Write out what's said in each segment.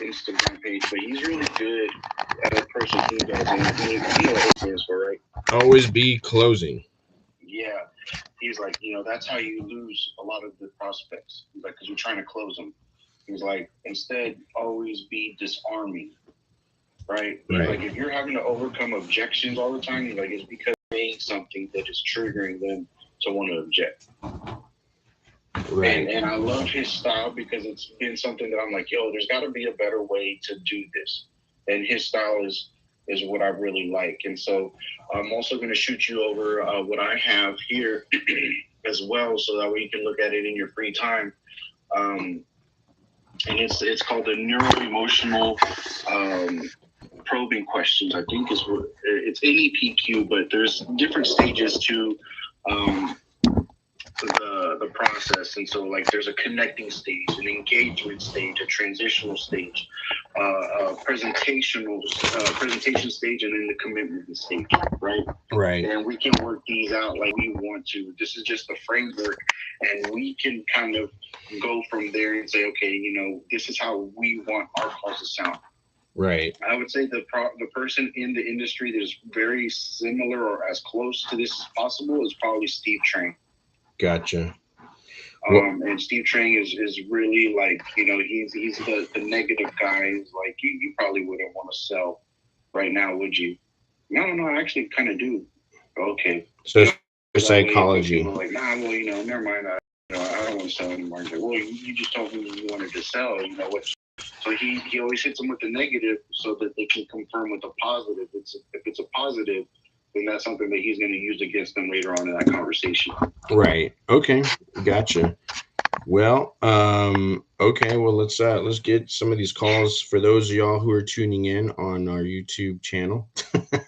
Instagram page, but he's really good at a person who does, and he know what it stands for, right? Always be closing. Yeah, he's like, that's how you lose a lot of the prospects. He's like, because you're trying to close them. He's like, instead, always be disarming, right? He's like, Right. if you're having to overcome objections all the time, he's like, it's because you're saying something that is triggering them to want to object. Right. And I love his style because it's been something that I'm like, yo, there's got to be a better way to do this. And his style is what I really like. And so I'm also going to shoot you over what I have here as well, so that way you can look at it in your free time. And it's called the neuro emotional probing questions. I think is what it's NEPQ, but there's different stages to the process. And so, like, there's a connecting stage, an engagement stage, a transitional stage, a presentation stage, and then the commitment stage, right? Right. And we can work these out like we want to. This is just the framework, and we can kind of go from there and say, okay, this is how we want our calls to sound. Right. I would say the person in the industry that is very similar or as close to this as possible is probably Steve Trang. Gotcha. Well, And Steve Trang is really like, he's the negative guy. He's like, you probably wouldn't want to sell right now, would you? No, I actually kind of do. Okay. so it's That way, psychology. people are like, nah, well, never mind. I don't want to sell anymore. He's like, well, you just told me you wanted to sell. What? So he always hits them with the negative so that they can confirm with the positive. If it's a positive, then that's something that he's going to use against them later on in that conversation. Right. Okay. Gotcha. Well, okay. Well, let's get some of these calls for those of y'all who are tuning in on our YouTube channel.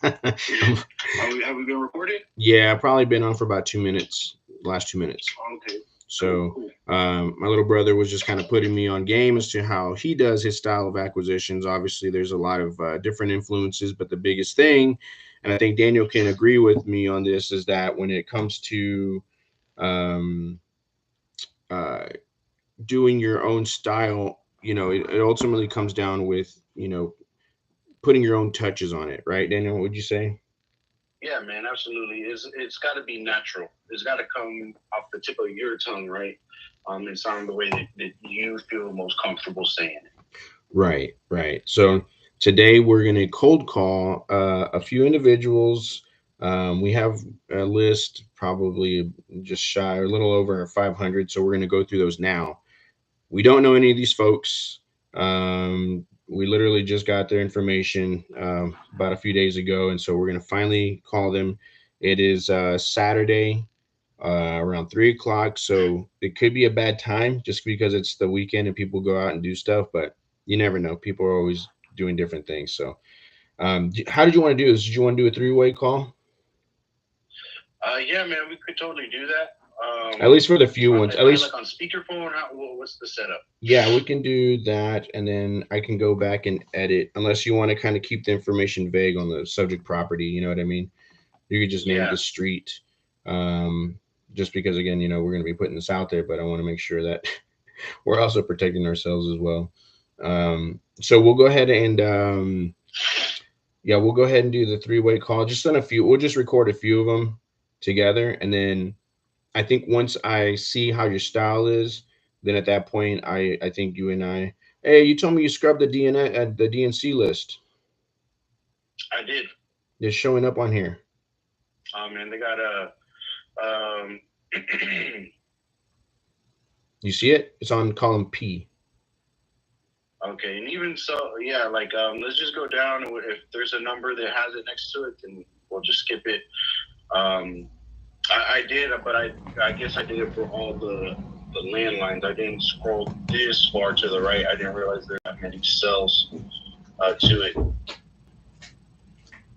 Have we been recorded? Yeah, I've probably been on for about 2 minutes, last 2 minutes. Okay. So, Cool. my little brother was just kind of putting me on game as to how he does his style of acquisitions. Obviously, there's a lot of different influences, but the biggest thing, and I think Daniel can agree with me on this, is that when it comes to um, uh, doing your own style, it ultimately comes down with, putting your own touches on it, right, Daniel? What would you say? Yeah, man, absolutely. It's got to be natural. It's got to come off the tip of your tongue, right? And sound the way that you feel most comfortable saying it. Right, right. So today we're going to cold call a few individuals. We have a list probably just shy or a little over 500. So we're going to go through those now. We don't know any of these folks. We literally just got their information about a few days ago. And so we're going to finally call them. It is Saturday around 3 o'clock. So it could be a bad time just because it's the weekend and people go out and do stuff. But you never know. People are always doing different things. So how did you want to do this? Did you want to do a three-way call? Yeah, man, we could totally do that. At least for the few ones. At least like on speakerphone. What's the setup? yeah, we can do that, and then I can go back and edit. Unless you want to kind of keep the information vague on the subject property, you know what I mean? You could just name the street, just because again, we're going to be putting this out there, but I want to make sure that we're also protecting ourselves as well. So we'll go ahead and yeah, we'll go ahead and do the three-way call. Just on a few. We'll just record a few of them together, and then I think once I see how your style is, then at that point, I think you and I. Hey, you told me you scrubbed the DNA at the DNC list. I did. It's showing up on here. And they got a. You see it? It's on column P. Okay, and even so, yeah, like let's just go down. If there's a number that has it next to it, then we'll just skip it. I did, but I guess I did it for all the landlines. I didn't scroll this far to the right. I didn't realize there are that many cells to it.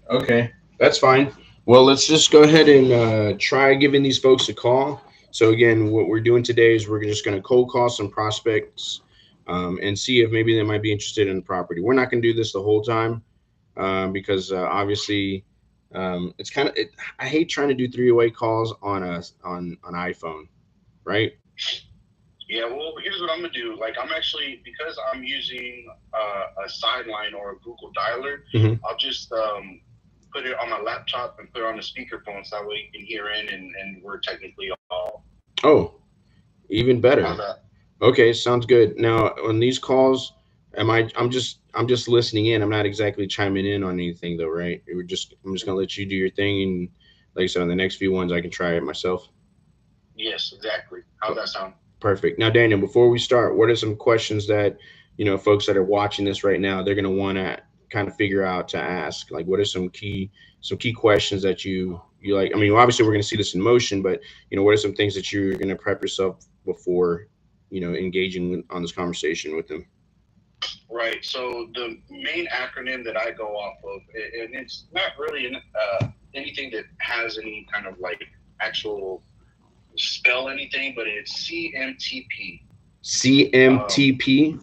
Okay, that's fine. Well, let's just go ahead and try giving these folks a call. So again, what we're doing today is we're just going to cold call some prospects and see if maybe they might be interested in the property. We're not going to do this the whole time because obviously it's kind of. I hate trying to do three-way calls on on iPhone, right? Yeah, well, here's what I'm gonna do. Like, I'm actually, because I'm using a sideline or a Google dialer, I'll just put it on my laptop and put it on the speakerphone, so that way you can hear in, and we're technically all. Oh, even better. How's that? Okay, sounds good. Now on these calls, I'm just listening in. I'm not exactly chiming in on anything though, right? I'm just gonna let you do your thing, and like I said, on the next few ones I can try it myself. Yes, exactly. How's that sound? Perfect. Now, Daniel, before we start, what are some questions that folks that are watching this right now they're gonna want to kind of figure out to ask? Like, what are some key questions that you like? I mean, obviously we're gonna see this in motion, but what are some things that you're gonna prep yourself before engaging on this conversation with them? Right. So the main acronym that I go off of, and it's not really anything that has any kind of like actual spell anything, but it's CMTP. CMTP.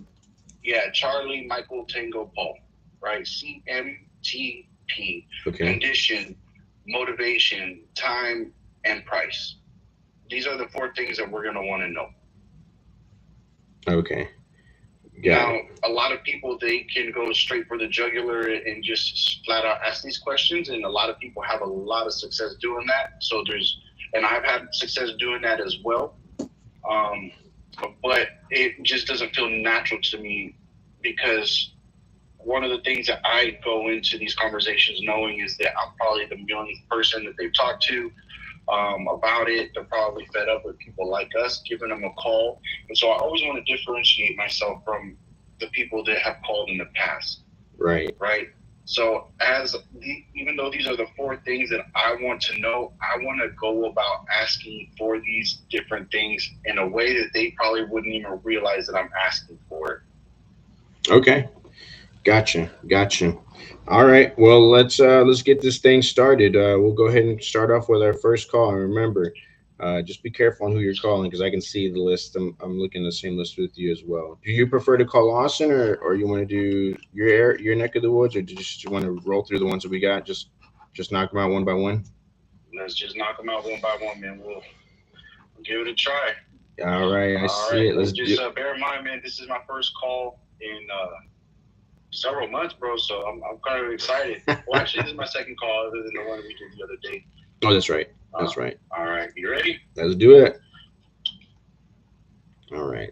Yeah, Charlie Michael Tango Paul. Right. CMTP. Okay. Condition, motivation, time, and price. These are the four things that we're gonna want to know. Okay. Got Now, it. a lot of people, they can go straight for the jugular and just flat out ask these questions, and a lot of people have a lot of success doing that. So and I've had success doing that as well. Um, but it just doesn't feel natural to me, because one of the things that I go into these conversations knowing is that I'm probably the millionth person that they've talked to about it. They're probably fed up with people like us giving them a call. And so I always want to differentiate myself from the people that have called in the past. Right. Right. So even though these are the four things that I want to know, I want to go about asking for these different things in a way that they probably wouldn't even realize that I'm asking for it. Okay. Gotcha. All right. Well, let's get this thing started. We'll go ahead and start off with our first call. And remember, just be careful on who you're calling because I can see the list. I'm looking at the same list with you as well. Do you prefer to call Austin, or you want to do your neck of the woods, or do you just want to roll through the ones that we got? Just knock them out one by one. Let's just knock them out one by one, man. We'll give it a try. All right. I All see right. it. Let's And do. just bear in mind, man, this is my first call in several months, bro. So I'm kind of excited. Well, actually, this is my second call, other than the one we did the other day. Oh, that's right. That's right. All right. You ready? Let's do it. All right.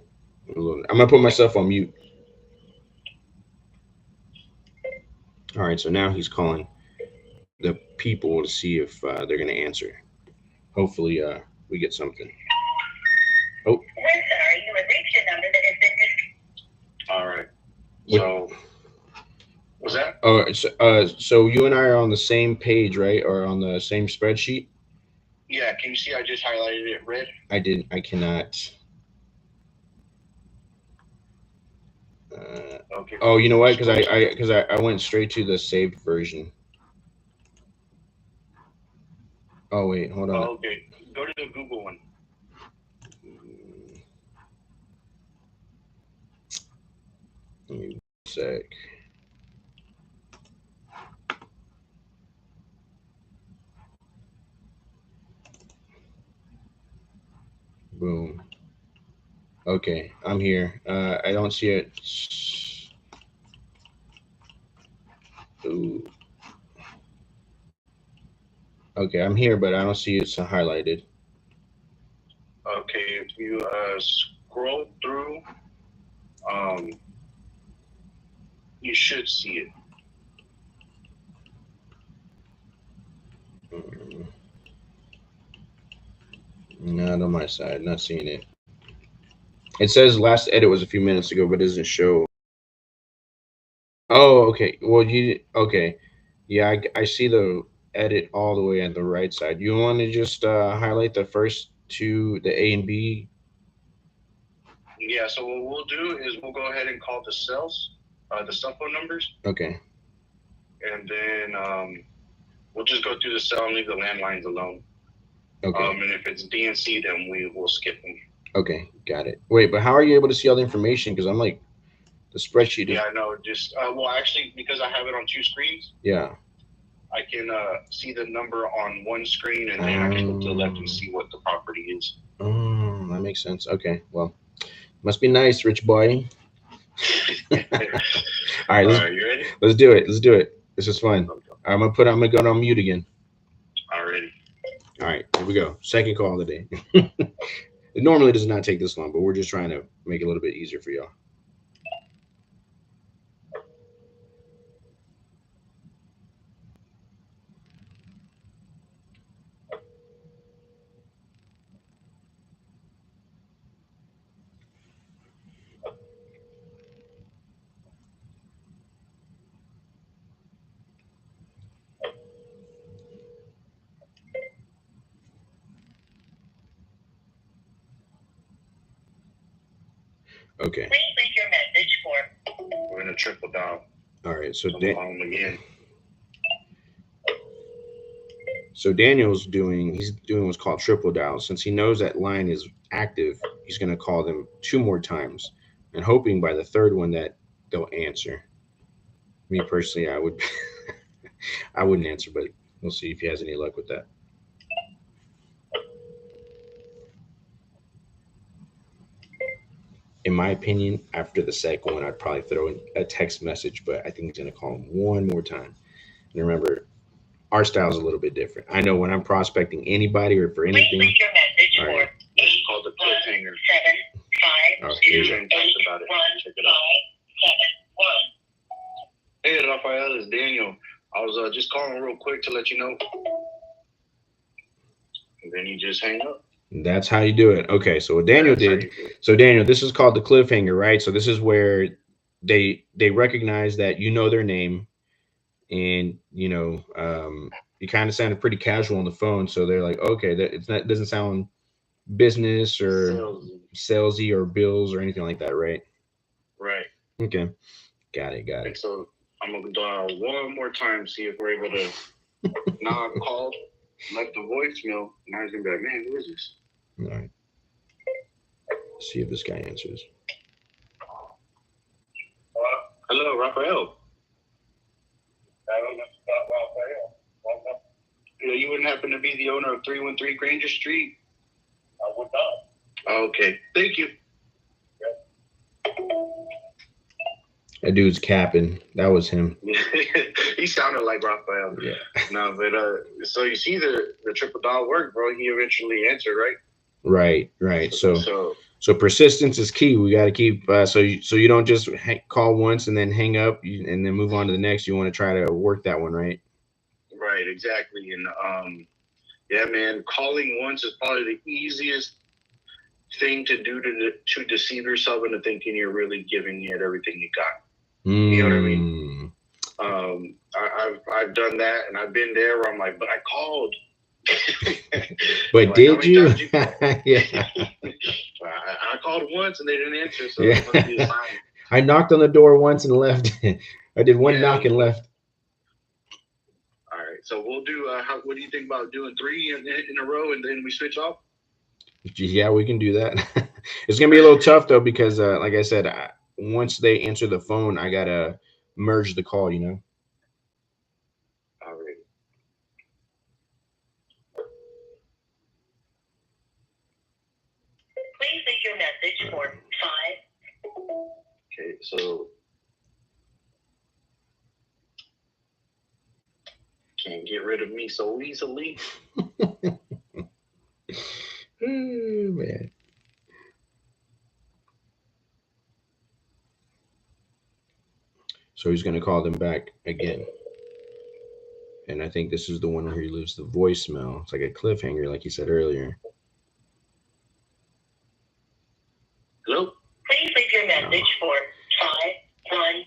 I'm gonna put myself on mute. All right. So now he's calling the people to see if they're gonna answer. Hopefully, we get something. Oh. We're sorry, you have reached a number that has been. All right. So, what's that? Oh, so you and I are on the same page, right? Or on the same spreadsheet? Yeah. Can you see? I just highlighted it red. I didn't. I cannot. Okay. Oh, you know what? Because I went straight to the saved version. Oh wait, hold on. Oh, okay. Go to the Google one. Give me a sec. Boom. Okay, I'm here. I don't see it. Ooh. Okay, I'm here, but I don't see it highlighted. Okay, if you scroll through, um, you should see it. Not on my side. Not seeing it. It says last edit was a few minutes ago, but it doesn't show. Oh, okay. Well, okay. Yeah, I see the edit all the way at the right side. You want to just highlight the first two, the A and B? Yeah, so what we'll do is we'll go ahead and call the cells, the cell phone numbers. Okay. And then we'll just go through the cell and leave the landlines alone. Okay. And if it's DNC, then we will skip them. Okay, got it. Wait, but how are you able to see all the information? Because I'm like, the spreadsheet is. Yeah, I know. Just well, actually, because I have it on two screens. Yeah. I can see the number on one screen, and then I can go to the left and see what the property is. Oh, that makes sense. Okay, well, Must be nice, rich boy. All right, All right, you ready? let's do it. Let's do it. This is fun. I'm gonna go on mute again. Already. All right, here we go. Second call of the day. It normally does not take this long, but we're just trying to make it a little bit easier for y'all. Okay. Please leave your message for. We're gonna triple down. All right. So Call him again. So he's doing what's called triple dial. Since he knows that line is active, he's going to call them two more times and hoping by the third one that they'll answer. Me personally, I would I wouldn't answer, but we'll see if he has any luck with that. In my opinion, after the second one, I'd probably throw in a text message, but I think he's going to call him one more time. And remember, our style is a little bit different. I know when I'm prospecting anybody or for anything. Please leave your message all right. for 8 called the cliffhanger. 7 5 okay. 2 8 about it. 1 Check it out. 5 7 1. Hey, Rafael, it's Daniel. I was just calling real quick to let you know. And then you just hang up. That's how you do it. Okay, so what Daniel did. So Daniel, this is called the cliffhanger, right? So this is where they recognize that you know their name, and you know you kind of sounded pretty casual on the phone, so they're like, okay, that it's not doesn't sound business or salesy or bills or anything like that, right? Right. Okay, got it. So I'm gonna dial one more time, see if we're able to. Now I called, left the voicemail. Now he's gonna be like, man, who is this? All right. See if this guy answers. Hello, Rafael. Rafael. You wouldn't happen to be the owner of 313 Granger Street? I would not. Okay, thank you. That dude's capping. That was him. He sounded like Rafael. Yeah. No, but so you see the triple dial work, bro. He eventually answered, right? Right. So persistence is key. We got to keep so you don't just call once and then hang up and then move on to the next. You want to try to work that one, right? Right, exactly. And yeah, man, calling once is probably the easiest thing to do to deceive yourself into thinking you're really giving it everything you got. You know what I mean? I've done that, and I've been there where I'm like, but I called. But like, did you? Yeah. I called once and they didn't answer, so yeah. It must be a sign. I knocked on the door once and left. I did one knock and left. All right, so we'll do. What do you think about doing 3 in a row and then we switch off? Yeah, we can do that. It's gonna be a little tough though because, like I said, once they answer the phone, I gotta merge the call. You know. All right. Please leave your message for 5. Okay, so can't get rid of me so easily. Oh, man. So he's going to call them back again. And I think this is the one where he leaves the voicemail. It's like a cliffhanger, like you said earlier. Hello? Please leave your message for 512.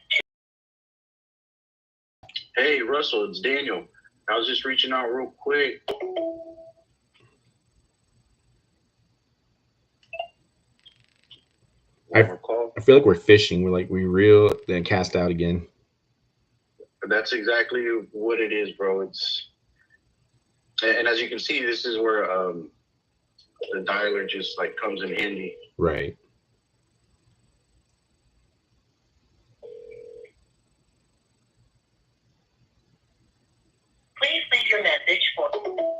Hey, Russell, it's Daniel. I was just reaching out real quick. I feel like we're fishing. We're like, we reel, then cast out again. That's exactly what it is, bro. And as you can see, this is where the dialer just like comes in handy. Right. Please leave your message for.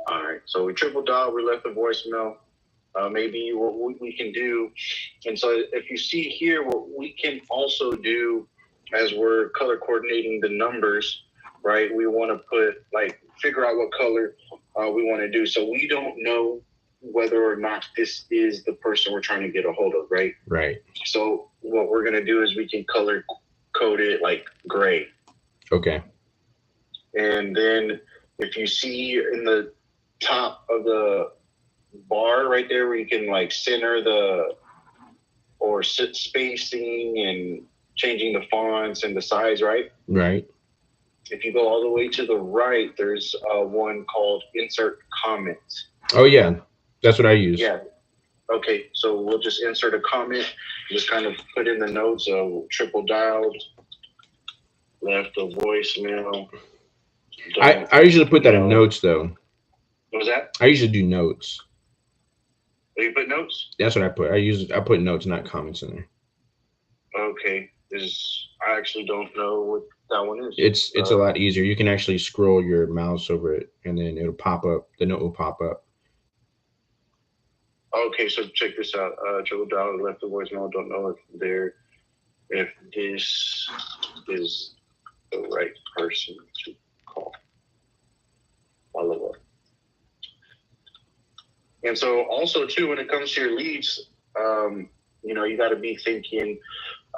All right. So we triple dial. We left the voicemail. Maybe what we can do And so if you see here, what we can also do as we're color coordinating the numbers, right? We want to put figure out what color we want to do. So we don't know whether or not this is the person we're trying to get a hold of, right? Right. So what we're going to do is we can color code it like gray. Okay. And then if you see in the top of the bar right there where you can center or sit spacing and changing the fonts and the size, right? Right. If you go all the way to the right, there's one called insert comments. Oh yeah, that's what I use. Yeah. Okay, so we'll just insert a comment, just kind of put in the notes of triple dialed, left a voicemail. I usually put that in notes though. What was that? I usually do notes. Oh, you put notes? That's what I put. I put notes, not comments in there. Okay. I actually don't know what that one is. It's a lot easier. You can actually scroll your mouse over it, and then it'll pop up. The note will pop up. Okay, so check this out. Triple dial left the voicemail. Don't know if this is the right person to call. Follow up. And so also too, when it comes to your leads, you got to be thinking,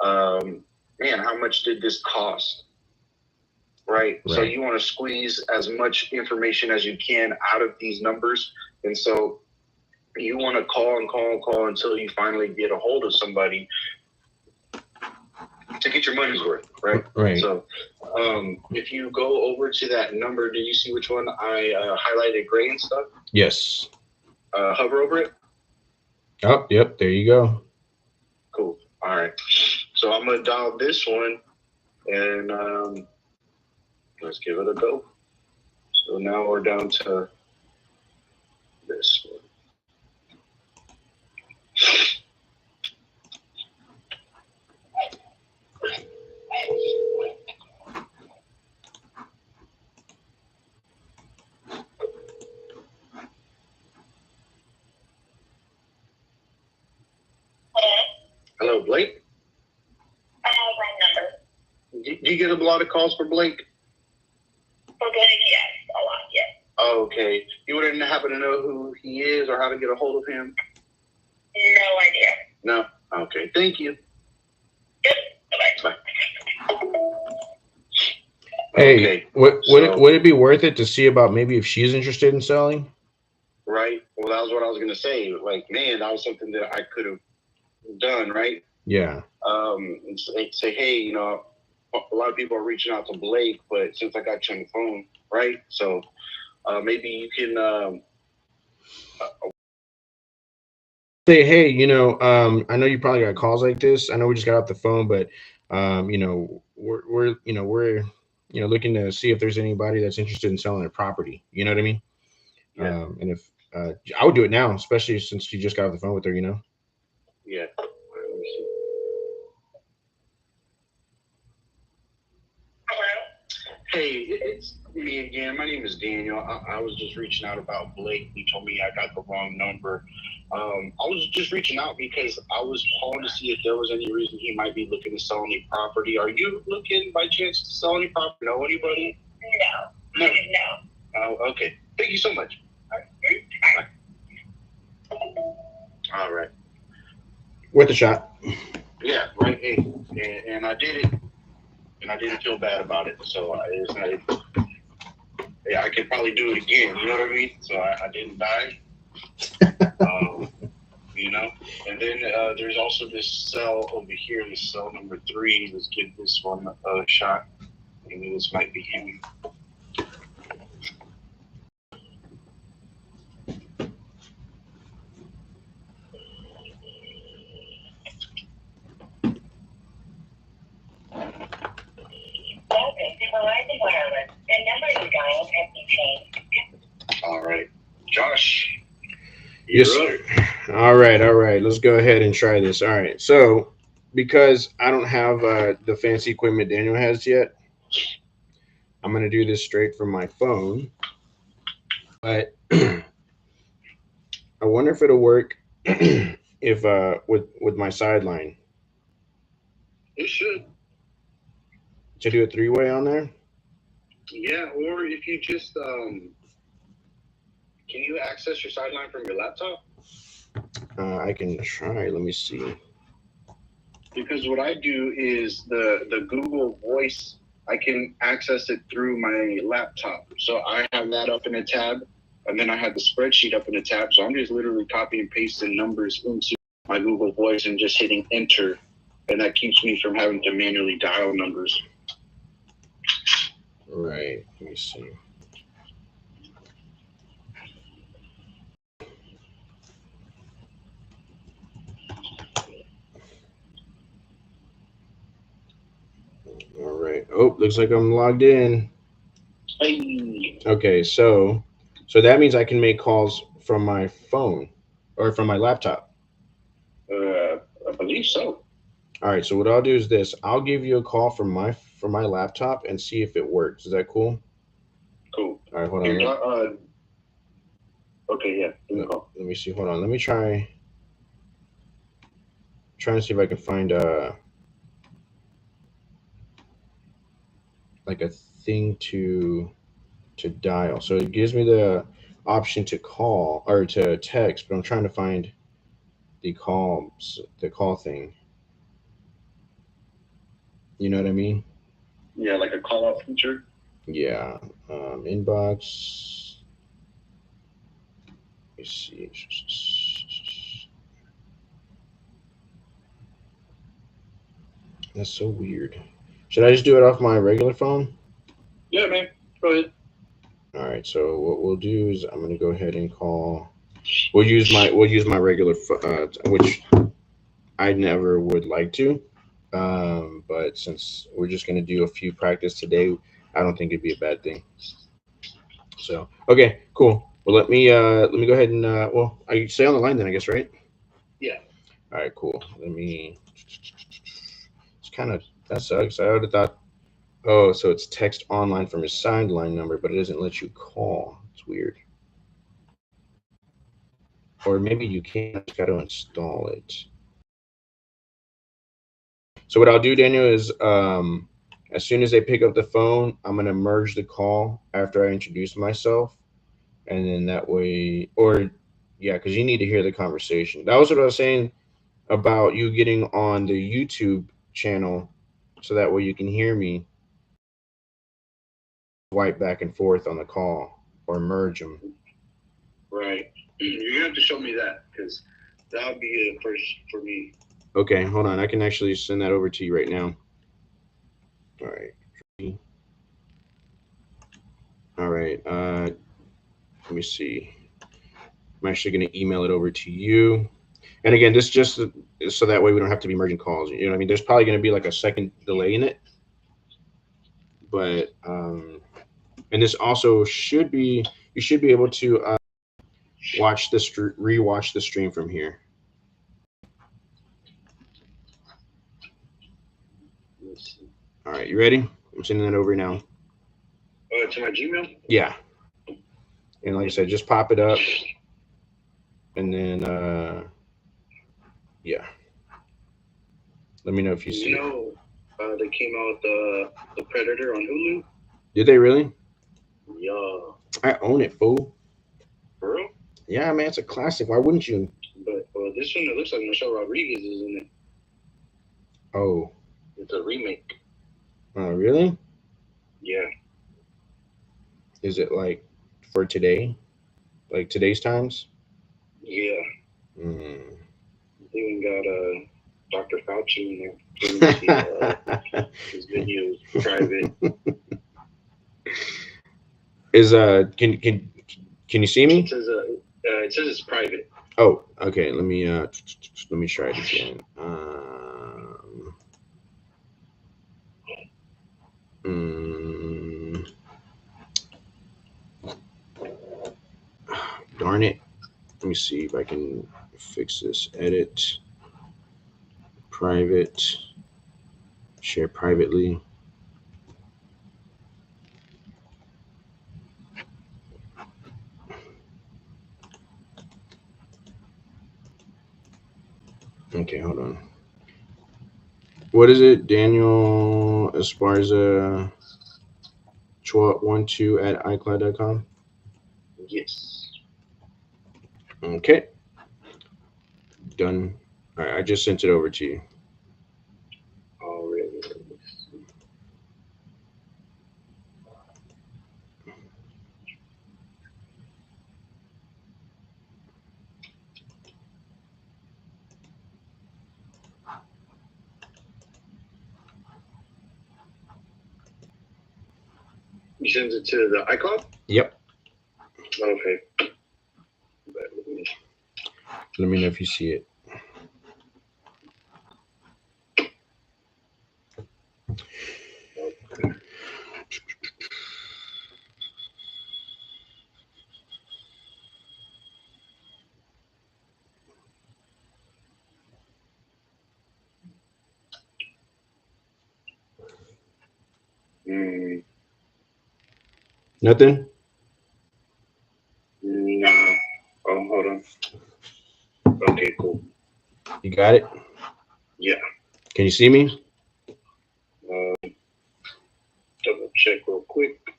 man, how much did this cost? Right. So you want to squeeze as much information as you can out of these numbers. And so you want to call and call and call until you finally get a hold of somebody to get your money's worth. Right. Right. So if you go over to that number, did you see which one I highlighted gray and stuff? Yes. Hover over it. Oh, yep. There you go. Cool. All right. So I'm going to dial this one and let's give it a go. So now we're down to this one. Hello, Blake? Wrong number. Do you get a lot of calls for Blake? For Blake, yes. A lot, yes. Oh, okay. You wouldn't happen to know who he is or how to get a hold of him? No idea. No? Okay. Thank you. Yep. Bye. Hey, okay. Would it be worth it to see about maybe if she's interested in selling? Right. Well, that was what I was going to say. Man, that was something that I could have done, right? Yeah. Say, hey, a lot of people are reaching out to Blake, but since I got you on the phone, right? So maybe you can say, hey, I know you probably got calls like this. I know we just got off the phone, but we're looking to see if there's anybody that's interested in selling a property. You know what I mean? Yeah. And if I would do it now, especially since you just got off the phone with her. Yeah. Hey, it's me again. My name is Daniel. I was just reaching out about Blake. He told me I got the wrong number. I was just reaching out because I was calling to see if there was any reason he might be looking to sell any property. Are you looking by chance to sell any property? Know anybody? No. Oh, okay. Thank you so much. Bye. All right. Worth a shot. Yeah, right. Hey, and I did it. And I didn't feel bad about it. So I could probably do it again. You know what I mean? So I didn't die. And then there's also this cell over here, this cell number 3. Let's give this one a shot. Maybe this might be him. All right. Josh. Yes, sir. All right. Let's go ahead and try this. All right. So, because I don't have the fancy equipment Daniel has yet, I'm going to do this straight from my phone. But I wonder if it'll work in if with my sideline It should. to do a three-way on there. Yeah, or if you just can you access your sideline from your laptop? I can try. Let me see. Because what I do is the Google Voice. I can access it through my laptop. So I have that up in a tab, and then I have the spreadsheet up in a tab. So I'm just literally copying and pasting numbers into my Google Voice and just hitting enter, and that keeps me from having to manually dial numbers. Right. Let me see. All right. Oh, looks like I'm logged in. Hey. Okay, so that means I can make calls from my phone or from my laptop. I believe so. All right. So what I'll do is this. I'll give you a call from my laptop and see if it works. Is that cool? Cool. All right. Hold Here, on. okay, yeah. Give me a Let, call. let me see. Hold on. Let me trying to see if I can find like a thing to dial. So it gives me the option to call or to text, but I'm trying to find the call thing. You know what I mean? Yeah, like a call out feature. Yeah. Inbox. Let me see. That's so weird. Should I just do it off my regular phone? Yeah, man. Go ahead. All right. So what we'll do is I'm gonna go ahead and call. We'll use my regular, which I never would like to. But since we're just gonna do a few practice today, I don't think it'd be a bad thing. So okay, cool. Well, let me go ahead and I stay on the line then, I guess, right? Yeah. All right, cool. Let me. It's kind of that sucks. I would have thought. Oh, so it's text online from his sideline number, but it doesn't let you call. It's weird. Or maybe you can. I just got to install it. So what I'll do, Daniel, is as soon as they pick up the phone, I'm gonna merge the call after I introduce myself, and then that way, or yeah, because you need to hear the conversation. That was what I was saying about you getting on the YouTube channel, so that way you can hear me swipe back and forth on the call or merge them. Right. You have to show me that because that would be a first for me. Okay, hold on. I can actually send that over to you right now. All right. All right. Let me see. I'm actually going to email it over to you. And again, this just so that way we don't have to be merging calls. You know what I mean? There's probably going to be like a second delay in it, but and this also should be you should be able to watch the rewatch the stream from here. All right, you ready? I'm sending that over now. To my Gmail. Yeah, and like I said, just pop it up, and then yeah, let me know if you see it. They came out with the Predator on Hulu. Did they really? Yeah. I own it, fool. For real? Yeah, man, it's a classic. Why wouldn't you? But this one, it looks like Michelle Rodriguez is in it. Oh. It's a remake. Oh, really? Yeah. Is it like for today? Like today's times? Yeah. Mm. Even got Dr. Fauci in there. His video is private. Is can you see me? It says it's private. Oh, okay. Let me try it again. Mm, darn it. Let me see if I can fix this. Edit, private, share privately. Okay, hold on. What is it? Daniel Esparza 12 at iCloud.com. Yes. Okay, done. All right, I just sent it over to you. Already. You sent it to the iCloud? Yep. Okay. Let me know if you see it. Nothing? No. Oh, hold on. Okay, cool. You got it? Yeah. Can you see me? Double check real quick.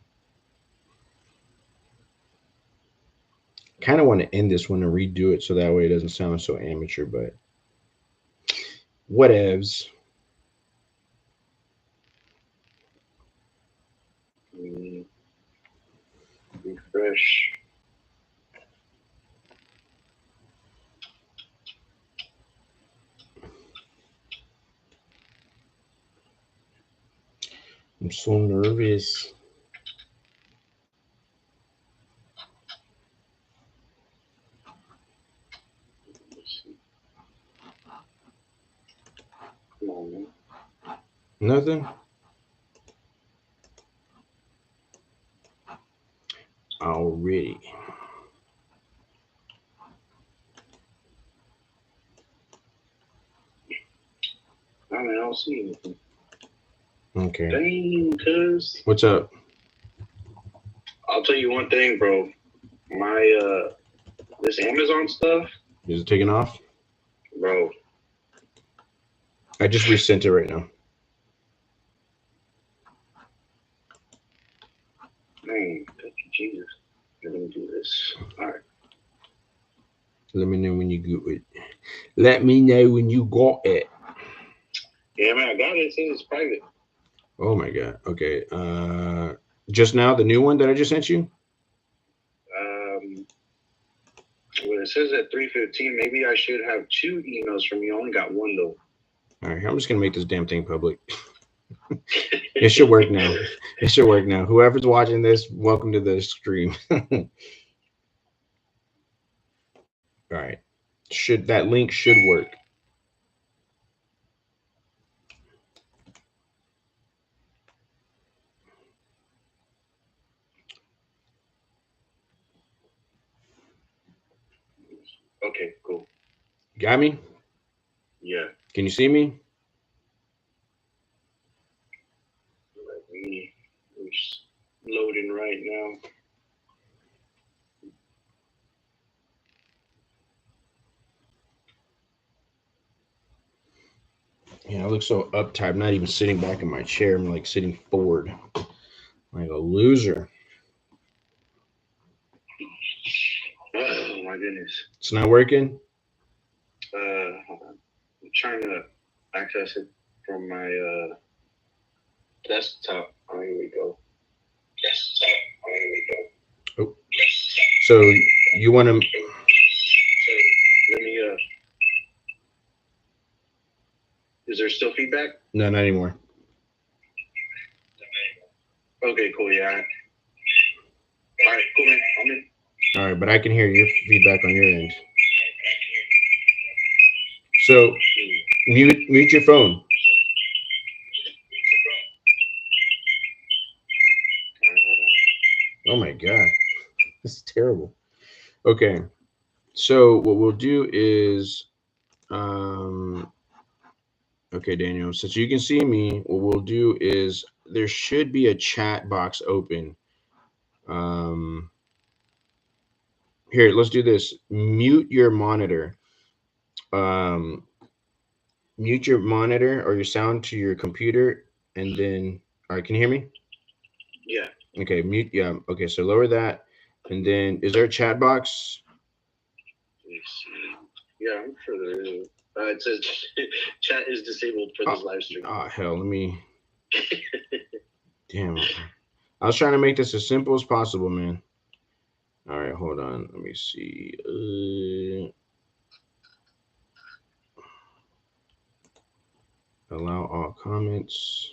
Kind of want to end this one and redo it so that way it doesn't sound so amateur, but whatevs. Refresh. I'm so nervous. Come on, man. Nothing? Already. I don't see anything. Okay. Dang, cuz. What's up? I'll tell you one thing, bro. My this Amazon stuff, Is it taking off? bro. I just resent it right now. Man, thank you, Jesus. Let me do this. All right. Let me know when you got it. Let me know when you got it. Yeah, man, I got it. It says it's private. Oh my god. Okay. Just now the new one that I just sent you? Well, it says at 3:15. Maybe I should have 2 emails from you. I only got 1 though. All right, I'm just gonna make this damn thing public. It should work now. It should work now. Whoever's watching this, welcome to the stream. All right. Should that link should work. Okay, cool. Got me? Yeah. Can you see me? Let me. It's loading right now. Yeah, I look so uptight. I'm not even sitting back in my chair. I'm like sitting forward, like a loser. Oh my goodness. It's not working. Hold on. I'm trying to access it from my desktop. Oh, here we go. Desktop. Oh, here we go. Oh. So you want to? So let me. Is there still feedback? No, not anymore. Okay, cool. Yeah. All right, cool, man. I'm in. All right, but I can hear your feedback on your end. So mute your phone. Oh my god, this is terrible. Okay, so what we'll do is, okay, Daniel, since you can see me, what we'll do is there should be a chat box open. Here, let's do this. Mute your monitor. mute your monitor or your sound to your computer, and then, all right, can you hear me? Yeah. Okay, mute. Yeah. Okay, so lower that, and then is there a chat box? Let me see. Yeah, I'm sure there is. It says chat is disabled for this live stream. Oh hell, let me. Damn. I was trying to make this as simple as possible, man. All right, hold on. Let me see. Allow all comments.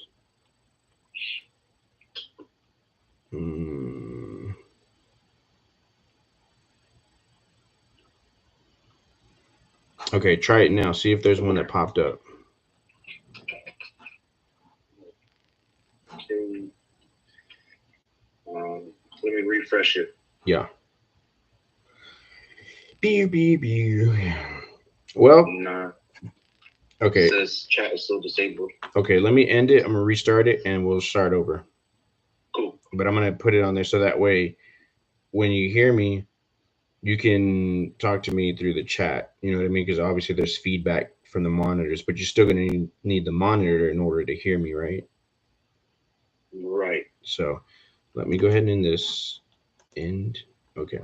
Okay, try it now. See if there's one that popped up. Okay. Let me refresh it. Yeah. Well, Nah. okay. It says chat is still disabled. Okay, let me end it. I'm gonna restart it and we'll start over. Cool. But I'm gonna put it on there so that way when you hear me, you can talk to me through the chat. You know what I mean? Because obviously there's feedback from the monitors, but you're still gonna need the monitor in order to hear me, right? Right. So let me go ahead and end this. Okay.